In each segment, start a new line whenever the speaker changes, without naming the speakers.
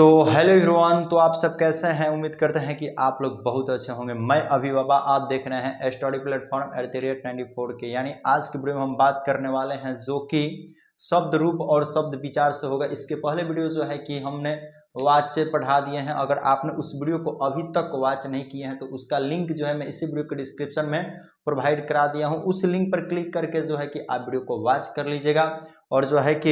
तो hello everyone, तो आप सब कैसे हैं। उम्मीद करते हैं कि आप लोग बहुत अच्छे होंगे। मैं अभी बाबा, आप देख रहे हैं स्टडी प्लेटफॉर्म @94 के। यानी आज की वीडियो में हम बात करने वाले हैं जो कि शब्द रूप और शब्द विचार से होगा। इसके पहले वीडियो जो है कि हमने वाच्य पढ़ा दिए हैं। अगर आपने उस वीडियो को अभी तक वॉच नहीं किए हैं तो उसका लिंक जो है मैं इसी वीडियो के डिस्क्रिप्शन में प्रोवाइड करा दिया हूं। उस लिंक पर क्लिक करके जो है कि आप वीडियो को वॉच कर लीजिएगा। और जो है कि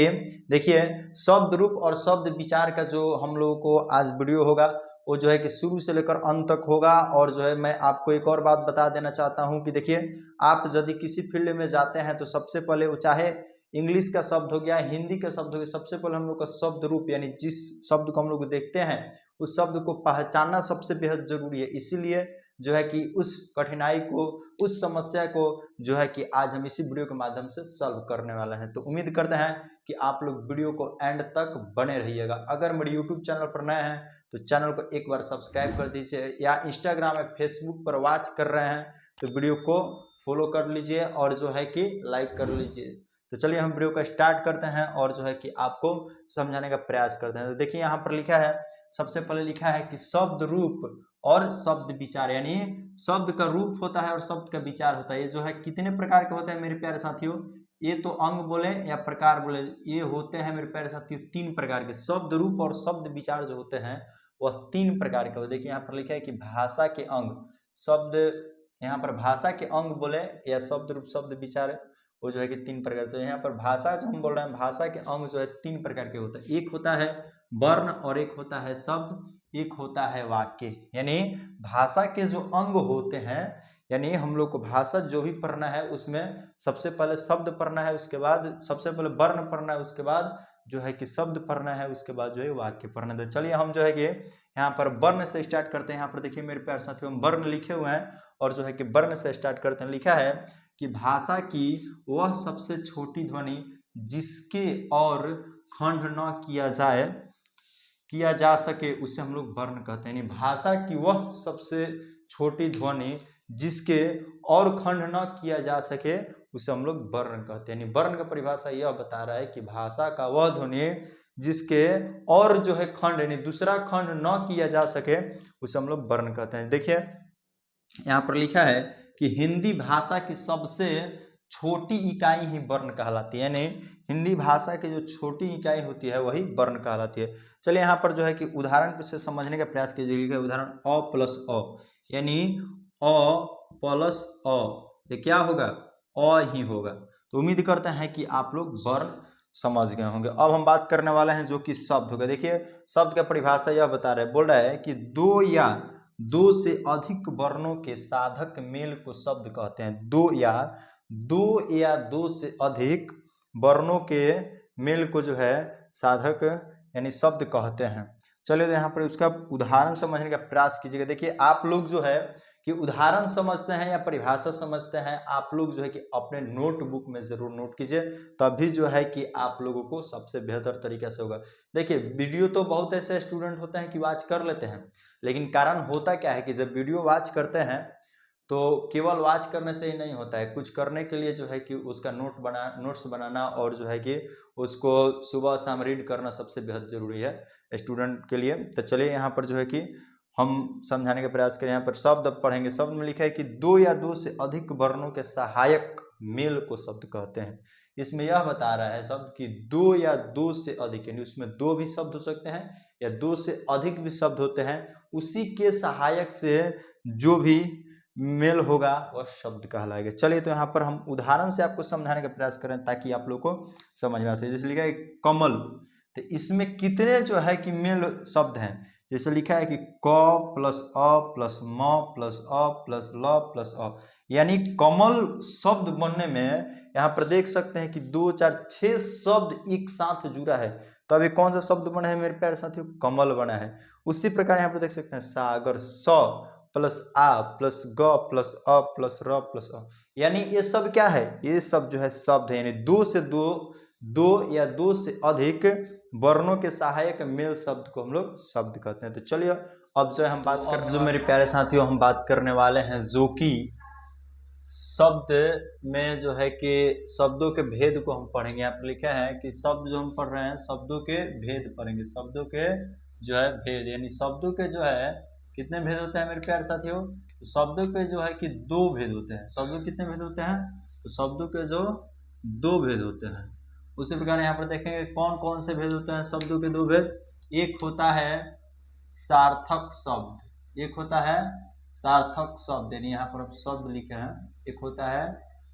देखिए, शब्द रूप और शब्द विचार का जो हम लोगों को आज वीडियो होगा वो जो है कि शुरू से लेकर अंत तक होगा। और जो है मैं आपको एक और बात बता देना चाहता हूं कि देखिए, आप यदि किसी फील्ड में जाते हैं तो सबसे पहले वो चाहे इंग्लिश का शब्द हो गया, हिंदी का शब्द हो गया, सबसे पहले हम लोग का शब्द रूप यानी जिस शब्द को हम लोग देखते हैं उस शब्द को पहचानना सबसे बेहद जरूरी है। इसीलिए जो है कि उस कठिनाई को, उस समस्या को जो है कि आज हम इसी वीडियो के माध्यम से सॉल्व करने वाले हैं। तो उम्मीद करते हैं कि आप लोग वीडियो को एंड तक बने रहिएगा। अगर मेरे यूट्यूब चैनल पर नए हैं तो चैनल को एक बार सब्सक्राइब कर दीजिए, या इंस्टाग्राम या फेसबुक पर वॉच कर रहे हैं तो वीडियो को फॉलो कर लीजिए और जो है कि लाइक कर लीजिए। तो चलिए हम वीडियो को स्टार्ट करते हैं और जो है कि आपको समझाने का प्रयास करते हैं। तो देखिए यहाँ पर लिखा है, सबसे पहले लिखा है कि शब्द रूप और शब्द विचार, यानी शब्द का रूप होता है और शब्द का विचार होता है। ये जो है कितने प्रकार के होते हैं मेरे प्यारे साथियों, ये तो अंग बोले या प्रकार बोले, ये होते हैं मेरे प्यारे साथियों तीन प्रकार के। शब्द रूप और शब्द विचार जो होते हैं वह तीन प्रकार के होते हैं। देखिए यहाँ पर लिखा है कि भाषा के अंग, शब्द, यहाँ पर भाषा के अंग बोले या शब्द रूप शब्द विचार, वो जो है कि तीन प्रकार। तो यहाँ पर भाषा जो हम बोल रहे हैं, भाषा के अंग जो है तीन प्रकार के होते हैं। एक होता है वर्ण और एक होता है शब्द, एक होता है वाक्य। यानी भाषा के जो अंग होते हैं, यानी हम लोग को भाषा जो भी पढ़ना है उसमें सबसे पहले शब्द पढ़ना है, उसके बाद सबसे पहले वर्ण पढ़ना है, उसके बाद जो है कि शब्द पढ़ना है, उसके बाद जो है वाक्य पढ़ना है। तो चलिए हम जो है कि यहाँ पर वर्ण से स्टार्ट करते हैं। यहाँ पर देखिए मेरे प्यारे साथियों, हम वर्ण लिखे हुए हैं और जो है कि वर्ण से स्टार्ट करते हैं। लिखा है कि भाषा की वह सबसे छोटी ध्वनि जिसके और खंड न किया जा सके उसे हम लोग वर्ण कहते हैं। यानी भाषा की वह सबसे छोटी ध्वनि जिसके और खंड न किया जा सके उसे हम लोग वर्ण कहते हैं। यानी वर्ण का परिभाषा यह बता रहा है कि भाषा का वह ध्वनि जिसके और जो है खंड यानी दूसरा खंड न किया जा सके उसे हम लोग वर्ण कहते हैं। देखिए यहाँ पर लिखा है कि हिंदी भाषा की सबसे छोटी इकाई ही वर्ण कहलाती है। यानी हिंदी भाषा की जो छोटी इकाई होती है वही वर्ण कहलाती है। चलिए यहाँ पर जो है कि उदाहरण से समझने का प्रयास कीजिए। उदाहरण अ प्लस अ, यानी अ प्लस अ, ये क्या होगा? अ ही होगा। तो उम्मीद करते हैं कि आप लोग वर्ण समझ गए होंगे। अब हम बात करने वाले हैं जो कि शब्द होगा। देखिए शब्द का परिभाषा यह बता रहा है, बोल रहा है कि दो या दो से अधिक वर्णों के साधक मेल को शब्द कहते हैं। दो या दो से अधिक वर्णों के मेल को जो है साधक यानी शब्द कहते हैं। चलिए तो यहाँ पर उसका उदाहरण समझने का प्रयास कीजिएगा। देखिए आप लोग जो है कि उदाहरण समझते हैं या परिभाषा समझते हैं, आप लोग जो है कि अपने नोटबुक में जरूर नोट कीजिए, तभी जो है कि आप लोगों को सबसे बेहतर तरीके से होगा। देखिए वीडियो तो बहुत ऐसे स्टूडेंट होते हैं कि वॉच कर लेते हैं, लेकिन कारण होता क्या है कि जब वीडियो वॉच करते हैं तो केवल वॉच करने से ही नहीं होता है, कुछ करने के लिए जो है कि उसका नोट्स बनाना और जो है कि उसको सुबह शाम रीड करना सबसे बेहद जरूरी है स्टूडेंट के लिए। तो चलिए यहाँ पर जो है कि हम समझाने का प्रयास करें। यहाँ पर शब्द अब पढ़ेंगे। शब्द में लिखा है कि दो या दो से अधिक वर्णों के सहायक मेल को शब्द कहते हैं। इसमें यह बता रहा है शब्द कि दो या दो से अधिक, यानी उसमें दो भी शब्द हो सकते हैं या दो से अधिक भी शब्द होते हैं, उसी के सहायक से जो भी मेल होगा वह शब्द कहलाएगा। चलिए तो यहाँ पर हम उदाहरण से आपको समझाने का प्रयास करें ताकि आप लोग को समझ में आ सके। जैसे लिखा है कमल, तो इसमें कितने जो है कि मेल शब्द हैं। जैसे लिखा है कि क प्लस अ प्लस म प्लस अ प्लस ल प्लस अ, यानी कमल शब्द बनने में यहाँ पर देख सकते हैं कि 2 4 6 शब्द एक साथ जुड़ा है। तब ये कौन सा शब्द बना है मेरे प्यारे साथियों? कमल बना है। उसी प्रकार यहाँ पर देख सकते हैं सागर, स प्लस आ प्लस ग प्लस अ प्लस र प्लस अ, यानी ये सब क्या है? ये सब जो है शब्द है। यानी दो या दो से अधिक वर्णों के सहायक मेल शब्द को हम लोग शब्द कहते हैं। तो चलिए अब जो है हम बात कर, जो मेरे प्यारे साथियों हम बात करने वाले हैं जो कि शब्द में जो है कि शब्दों के भेद को हम पढ़ेंगे। यहाँ पर लिखा है कि शब्द जो हम पढ़ रहे हैं शब्दों के भेद पढ़ेंगे, शब्दों के जो है भेद, यानी शब्दों के जो है कितने भेद होते हैं मेरे प्यारे साथियों, तो शब्दों के जो है कि दो भेद होते हैं। शब्दों कितने भेद होते हैं, तो शब्दों के जो दो भेद होते हैं। उसी प्रकार यहाँ पर देखेंगे कौन कौन से भेद होते हैं शब्दों के दो भेद। एक होता है सार्थक शब्द, एक होता है सार्थक शब्द, यानी यहाँ पर शब्द लिखे हैं, एक होता है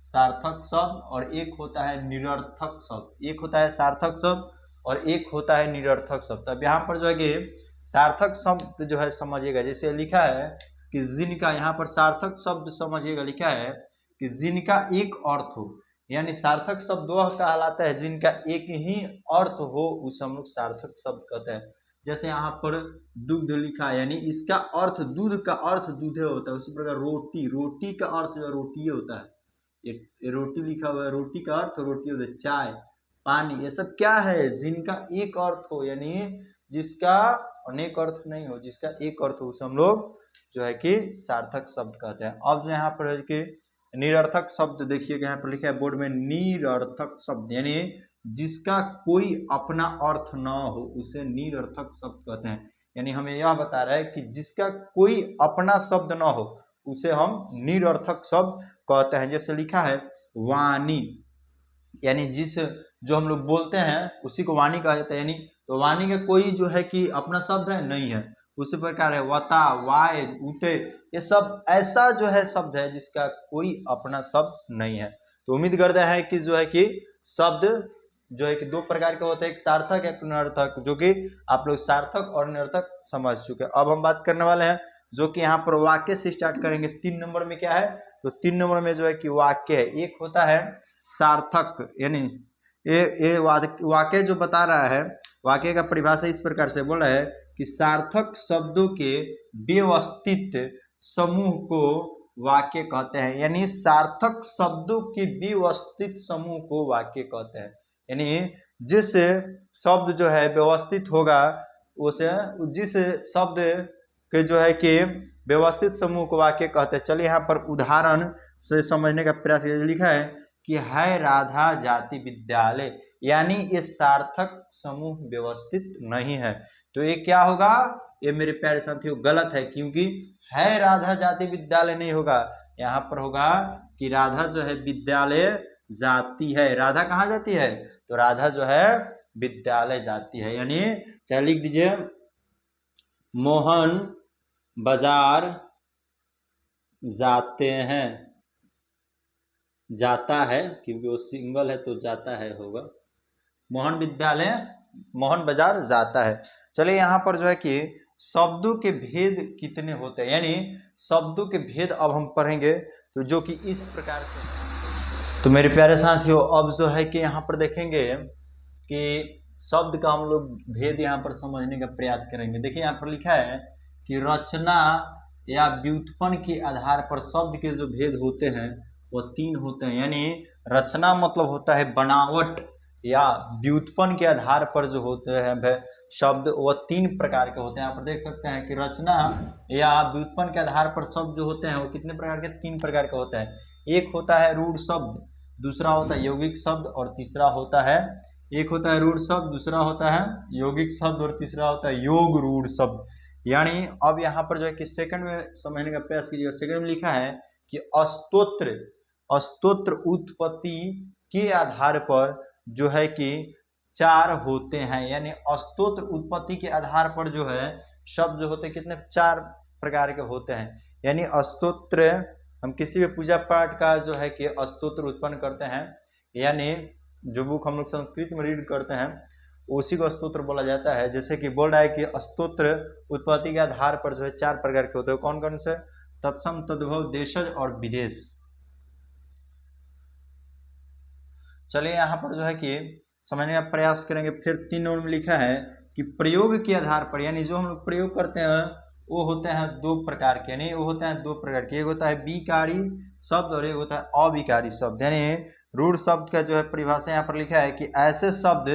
सार्थक शब्द और एक होता है निरर्थक शब्द। एक होता है सार्थक शब्द और एक होता है निरर्थक शब्द। अब यहाँ पर जो है कि सार्थक शब्द जो है समझिएगा, जैसे लिखा है कि जिनका, यहाँ पर सार्थक शब्द समझिएगा लिखा है कि जिनका एक अर्थ हो, यानी सार्थक शब्द वह कहलाता है जिनका एक ही अर्थ हो, उसे हम लोग सार्थक शब्द कहते हैं। जैसे यहाँ पर दुग्ध लिखा है, यानी इसका अर्थ, दूध का अर्थ दूधे होता है। उसी प्रकार रोटी, रोटी का अर्थ जो है रोटी होता है, ये रोटी लिखा हुआ है, रोटी का अर्थ रोटी होता है। चाय, पानी, ये सब क्या है, जिनका एक अर्थ हो, यानी जिसका अनेक अर्थ नहीं हो, जिसका एक अर्थ हो, उसे हम लोग जो है कि सार्थक शब्द कहते हैं। अब जो यहाँ पर है कि निरर्थक शब्द देखिएगा, यहाँ पर लिखा है बोर्ड में निरर्थक शब्द, यानी जिसका कोई अपना अर्थ न हो उसे निरर्थक शब्द कहते हैं। यानी हमें यह बता रहा है कि जिसका कोई अपना शब्द न हो उसे हम निरर्थक शब्द कहते हैं। जैसे लिखा है वाणी, यानी जिस जो हम लोग बोलते हैं उसी को वाणी कहा जाता है, यानी तो वाणी का कोई जो है कि अपना शब्द है नहीं है। उसी प्रकार है वता, वाय, उते, ये सब ऐसा जो है शब्द है जिसका कोई अपना शब्द नहीं है। तो उम्मीद करता है कि जो है कि शब्द जो है कि दो प्रकार के होते हैं, एक सार्थक एक निरर्थक, जो कि आप लोग सार्थक और निरर्थक समझ चुके हैं। अब हम बात करने वाले हैं जो कि यहाँ पर वाक्य से स्टार्ट करेंगे। 3 नंबर में क्या है, तो 3 नंबर में जो है कि वाक्य है। एक होता है सार्थक, यानी ये वाक्य जो बता रहा है, वाक्य का परिभाषा इस प्रकार से बोला है कि सार्थक शब्दों के व्यवस्थित समूह को वाक्य कहते हैं। यानी सार्थक शब्दों के व्यवस्थित समूह को वाक्य कहते हैं। यानी जिस शब्द जो है व्यवस्थित होगा, उसे जिस शब्द के जो है कि व्यवस्थित समूह को वाक्य कहते हैं। चलिए यहाँ पर उदाहरण से समझने का प्रयास कीजिए। लिखा है कि है राधा जाति विद्यालय, यानी ये सार्थक समूह व्यवस्थित नहीं है। तो ये क्या होगा, ये मेरे प्यारे साथियों गलत है, क्योंकि है राधा जाति विद्यालय नहीं होगा, यहाँ पर होगा कि राधा जो है विद्यालय जाती है। राधा कहाँ जाती है, तो राधा जो है विद्यालय जाती है। यानी चाहे लिख दीजिए मोहन बाजार जाते हैं, जाता है, क्योंकि वो सिंगल है तो जाता है होगा। मोहन विद्यालय, मोहन बाजार जाता है। चलिए यहाँ पर जो है कि शब्दों के भेद कितने होते हैं, यानी शब्दों के भेद अब हम पढ़ेंगे, तो जो कि इस प्रकार से। तो मेरे प्यारे साथियों अब जो है कि यहाँ पर देखेंगे कि शब्द का हम लोग भेद यहाँ पर समझने का प्रयास करेंगे। देखिए यहाँ पर लिखा है कि रचना या व्युत्पन्न के आधार पर शब्द के जो भेद होते हैं वो 3 होते हैं। यानी रचना मतलब होता है बनावट, या व्युत्पन्न के आधार पर जो होते हैं शब्द वो 3 प्रकार के होते हैं। यहाँ पर देख सकते हैं कि रचना या व्युत्पन्न के आधार पर शब्द जो होते हैं वो कितने प्रकार के, 3 प्रकार के होते हैं। एक होता है रूढ़ शब्द, दूसरा होता है यौगिक शब्द और तीसरा होता है, एक होता है रूढ़ शब्द, दूसरा होता है यौगिक शब्द और तीसरा होता है योग रूढ़ शब्द। यानी अब यहाँ पर जो है कि सेकंड में समझने का प्रयास कीजिएगा। सेकंड में लिखा है कि स्तोत्र उत्पत्ति के आधार पर जो है कि 4 होते हैं। यानी स्तोत्र उत्पत्ति के आधार पर जो है शब्द जो होते हैं कितने, 4 प्रकार के होते हैं। यानी स्तोत्र, हम किसी भी पूजा पाठ का जो है कि स्तोत्र उत्पन्न करते हैं, यानी जो बुक हम लोग संस्कृत में रीड करते हैं उसी को स्तोत्र बोला जाता है। जैसे कि बोल रहा है कि स्तोत्र उत्पत्ति के आधार पर जो है 4 प्रकार के होते हैं। कौन कौन से, तत्सम, तद्भव, देशज और विदेश। चलिए यहाँ पर जो है कि समझने का प्रयास करेंगे। फिर 3 नंबर में लिखा है कि प्रयोग के आधार पर, यानी जो हम लोग प्रयोग करते हैं वो होते हैं 2 प्रकार के, यानी वो होते हैं 2 प्रकार के। एक होता है विकारी शब्द और एक होता है अविकारी शब्द। यानी रूढ़ शब्द का जो है परिभाषा यहाँ पर लिखा है कि ऐसे शब्द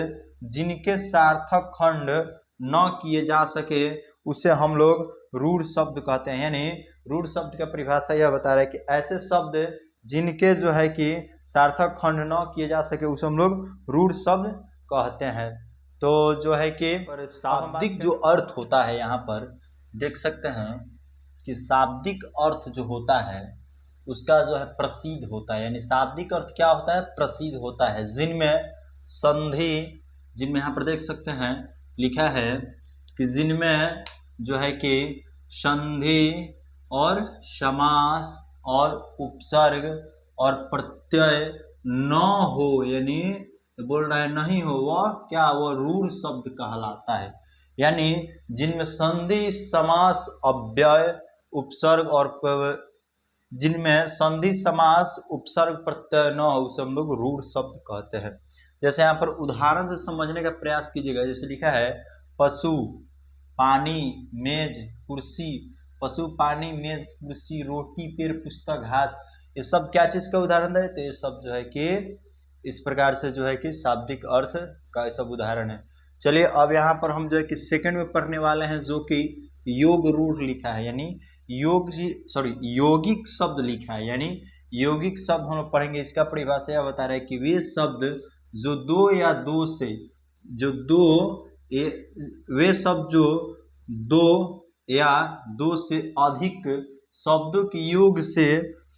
जिनके सार्थक खंड न किए जा सके उसे हम लोग रूढ़ शब्द कहते हैं। यानी रूढ़ शब्द का परिभाषा यह बता रहा है कि ऐसे शब्द जिनके जो है कि सार्थक खंड न किए जा सके उसे हम लोग रूढ़ शब्द कहते हैं। तो जो है कि शाब्दिक जो अर्थ होता है यहाँ पर देख सकते हैं कि शाब्दिक अर्थ जो होता है उसका जो है प्रसिद्ध होता है, यानी शाब्दिक अर्थ क्या होता है, प्रसिद्ध होता है, जिनमें संधि, जिनमें यहाँ पर देख सकते हैं लिखा है कि जिनमें जो है कि संधि और समास और उपसर्ग और प्रत्यय न हो, यानी बोल रहा है नहीं हो, वह क्या, वह रूढ़ शब्द कहलाता है। यानी जिनमें संधि समास अव्यय उपसर्ग और जिनमें संधि समास उपसर्ग प्रत्यय न हो उसे हम लोग रूढ़ शब्द कहते हैं। जैसे यहाँ पर उदाहरण से समझने का प्रयास कीजिएगा। जैसे लिखा है पशु, पानी, मेज, कुर्सी। पशु, पानी, मेज, कुर्सी, रोटी, पेड़, पुस्तक, घास, ये सब क्या चीज का उदाहरण है? तो ये सब जो है कि इस प्रकार से जो है कि शाब्दिक अर्थ का ये सब उदाहरण है। चलिए अब यहाँ पर हम जो है कि सेकंड में पढ़ने वाले हैं जो कि योग रूढ़ लिखा है, यानी यौगिक शब्द लिखा है, यानी यौगिक शब्द हम लोग पढ़ेंगे। इसका परिभाषा यह बता रहा है कि वे शब्द जो दो या दो से वे शब्द जो दो या दो से अधिक शब्दों के योग से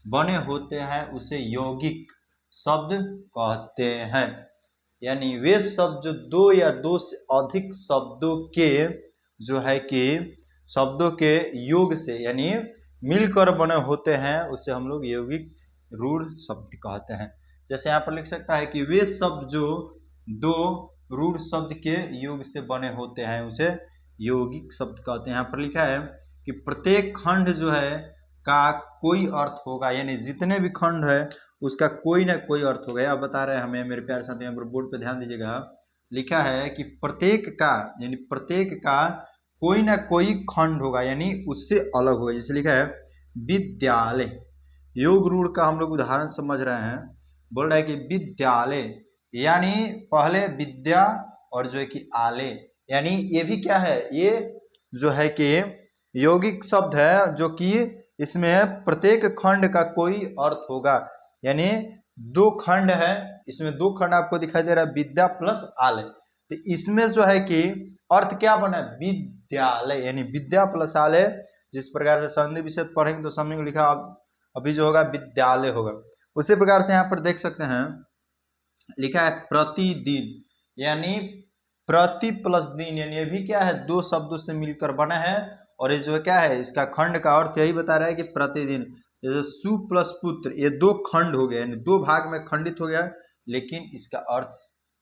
बने होते हैं उसे यौगिक शब्द कहते हैं। यानी वे शब्द जो दो या दो से अधिक शब्दों के जो है कि शब्दों के योग से यानी मिलकर बने होते हैं उसे हम लोग यौगिक रूढ़ शब्द कहते हैं। जैसे यहाँ पर लिख सकता है कि वे शब्द जो दो रूढ़ शब्द के योग से बने होते हैं उसे यौगिक शब्द कहते हैं। यहाँ पर लिखा है कि प्रत्येक खंड जो है का कोई अर्थ होगा, यानी जितने भी खंड है उसका कोई ना कोई अर्थ होगा। अब बता रहे हैं हमें मेरे प्यारे साथियों, यहाँ पर बोर्ड पे ध्यान दीजिएगा, लिखा है कि प्रत्येक का यानी प्रत्येक का कोई ना कोई खंड होगा, यानी उससे अलग होगा। जैसे लिखा है विद्यालय, योग रूढ़ का हम लोग उदाहरण समझ रहे हैं। बोल रहा है कि विद्यालय यानी पहले विद्या और जो है कि आले, यानी ये भी क्या है, ये जो है कि यौगिक शब्द है जो कि इसमें प्रत्येक खंड का कोई अर्थ होगा। यानी दो खंड है, इसमें दो खंड आपको दिखाई दे रहा है विद्या प्लस आलय, तो इसमें जो है कि अर्थ क्या बना, विद्यालय, यानी विद्या प्लस आलय। जिस प्रकार से संधि विच्छेद पढ़ेंगे तो समझेंगे, लिखा अभी जो होगा विद्यालय होगा। उसी प्रकार से यहाँ पर देख सकते हैं लिखा है प्रतिदिन, यानी प्रति प्लस दिन, यानी ये भी क्या है, दो शब्दों से मिलकर बना है और ये जो क्या है इसका खंड का अर्थ यही बता रहा है कि प्रतिदिन। जैसे सु प्लस पुत्र, ये दो खंड हो गए, यानी दो भाग में खंडित हो गया, लेकिन इसका अर्थ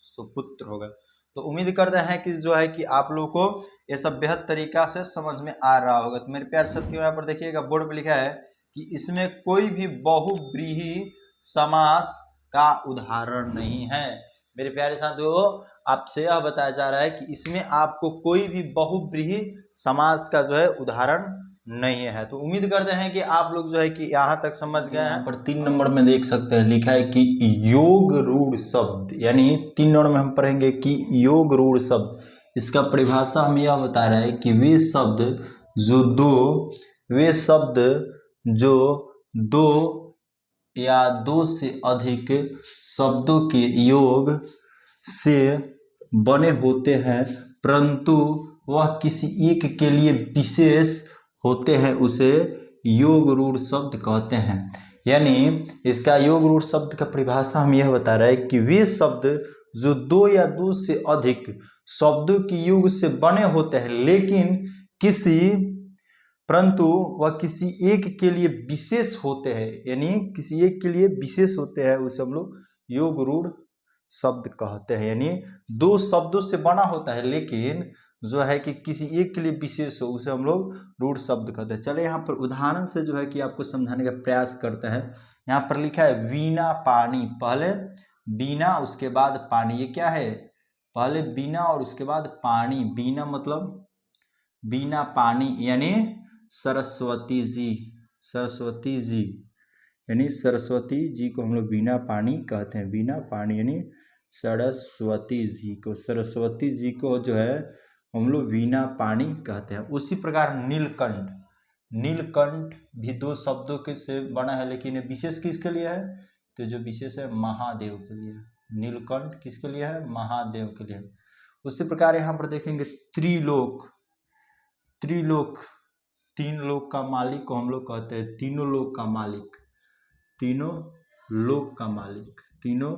सुपुत्र होगा। तो उम्मीद करते हैं कि जो है कि आप लोगों को ये सब बेहद तरीका से समझ में आ रहा होगा। तो मेरे प्यारे साथियों यहाँ पर देखिएगा बोर्ड पे लिखा है कि इसमें कोई भी बहुव्रीहि समास का उदाहरण नहीं है। मेरे प्यारे साथियों आपसे यह बताया जा रहा है कि इसमें आपको कोई भी बहुव्रीहि समास का जो है उदाहरण नहीं है। तो उम्मीद करते हैं कि आप लोग जो है कि यहाँ तक समझ गए हैं। यहाँ पर 3 नंबर में देख सकते हैं लिखा है कि योग रूढ़ शब्द, यानी 3 नंबर में हम पढ़ेंगे कि योग रूढ़ शब्द, इसका परिभाषा हमें यह बता रहा है कि वे शब्द जो दो या दो से अधिक शब्दों के योग से बने होते हैं परंतु वह किसी एक के लिए विशेष होते हैं उसे योग रूढ़ शब्द कहते हैं। यानी इसका योग रूढ़ शब्द का परिभाषा हम यह बता रहा है कि वे शब्द जो दो या दो से अधिक शब्दों के योग से बने होते हैं लेकिन परंतु वह किसी एक के लिए विशेष होते हैं, यानी किसी एक के लिए विशेष होते हैं उसे हम लोग योग रूढ़ शब्द कहते हैं। यानी दो शब्दों से बना होता है लेकिन जो है कि किसी एक के लिए विशेष हो उसे हम लोग रूढ़ शब्द कहते हैं। चले यहाँ पर उदाहरण से जो है कि आपको समझाने का प्रयास करते हैं। यहाँ पर लिखा है वीणा पानी, पहले बीना उसके बाद पानी, ये क्या है, पहले बीना और उसके बाद पानी। बीना मतलब बीना पानी, यानी सरस्वती जी, यानी सरस्वती जी को हम लोग बीना पानी कहते हैं। बीना पानी यानी सरस्वती जी को जो है हम लोग वीणा पानी कहते हैं। उसी प्रकार नीलकंठ भी दो शब्दों के से बना है लेकिन विशेष किसके लिए है, तो जो विशेष है महादेव के लिए। नीलकंठ किसके लिए है, महादेव के लिए। उसी प्रकार यहाँ पर देखेंगे त्रिलोक, त्रिलोक, 3 लोक का मालिक को हम लोग कहते हैं तीनों लोक का मालिक, तीनों लोक का मालिक, तीनों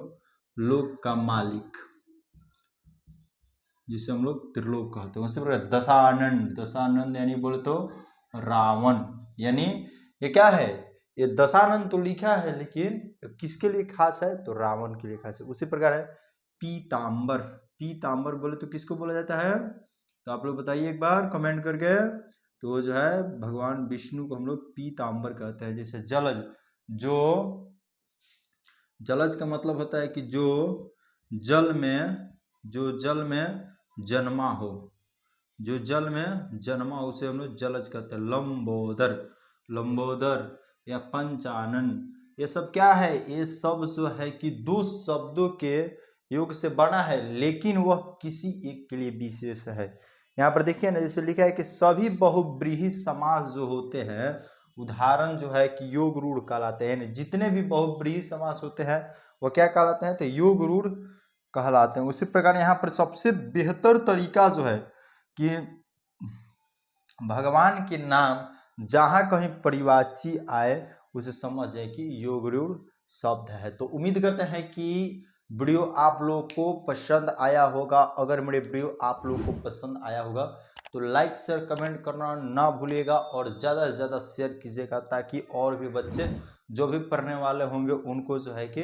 लोक का मालिक, जिसे हम लोग त्रिलोक कहते हैं। उसी प्रकार दशानन, दशानन यानी बोले तो रावण, यानी ये क्या है, ये दशानन तो लिखा है लेकिन किसके लिए खास है, तो रावण के लिए खास है। उसी प्रकार है पीतांबर, पीतांबर बोले तो किसको बोला जाता है, तो आप लोग बताइए एक बार कमेंट करके। तो जो है भगवान विष्णु को हम लोग पीतांबर कहते हैं। जैसे जलज, जो जलज का मतलब होता है कि जो जल में, जो जल में जन्मा हो, जो जल में जन्मा हो उसे हम लोग जलज कहते हैं। लंबोदर, लंबोदर या पंचानन, ये सब क्या है, ये सब जो है कि 2 शब्दों के योग से बना है लेकिन वह किसी एक के लिए विशेष है। यहाँ पर देखिए ना, जैसे लिखा है कि सभी बहुब्रीहि समास जो होते हैं उदाहरण जो है कि योग रूढ़ कहलाते हैं। जितने भी बहुब्रीहि समास होते हैं वो क्या कहलाते हैं, तो योग रूढ़ कहलाते हैं। उसी प्रकार यहाँ पर सबसे बेहतर तरीका जो है कि भगवान के नाम जहाँ कहीं परिवाची आए उसे समझ जाए कि योग रूढ़ शब्द है। तो उम्मीद करते हैं कि वीडियो आप लोगों को पसंद आया होगा। अगर मेरे वीडियो आप लोगों को पसंद आया होगा तो लाइक शेयर कमेंट करना ना भूलिएगा और ज़्यादा से ज़्यादा शेयर कीजिएगा ताकि और भी बच्चे जो भी पढ़ने वाले होंगे उनको जो है कि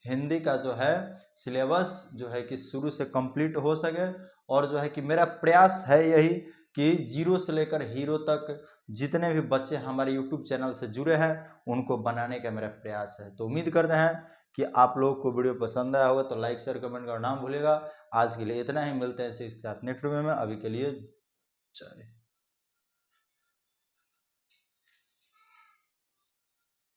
हिंदी का जो है सिलेबस जो है कि शुरू से कंप्लीट हो सके। और जो है कि मेरा प्रयास है यही कि 0 से लेकर हीरो तक जितने भी बच्चे हमारे यूट्यूब चैनल से जुड़े हैं उनको बनाने का मेरा प्रयास है। तो उम्मीद करते हैं कि आप लोगों को वीडियो पसंद आया होगा। तो लाइक शेयर कमेंट करना ना भूलिएगा। आज के लिए इतना ही, मिलते हैं इसी के साथ नेक्स्ट वीडियो में। अभी के लिए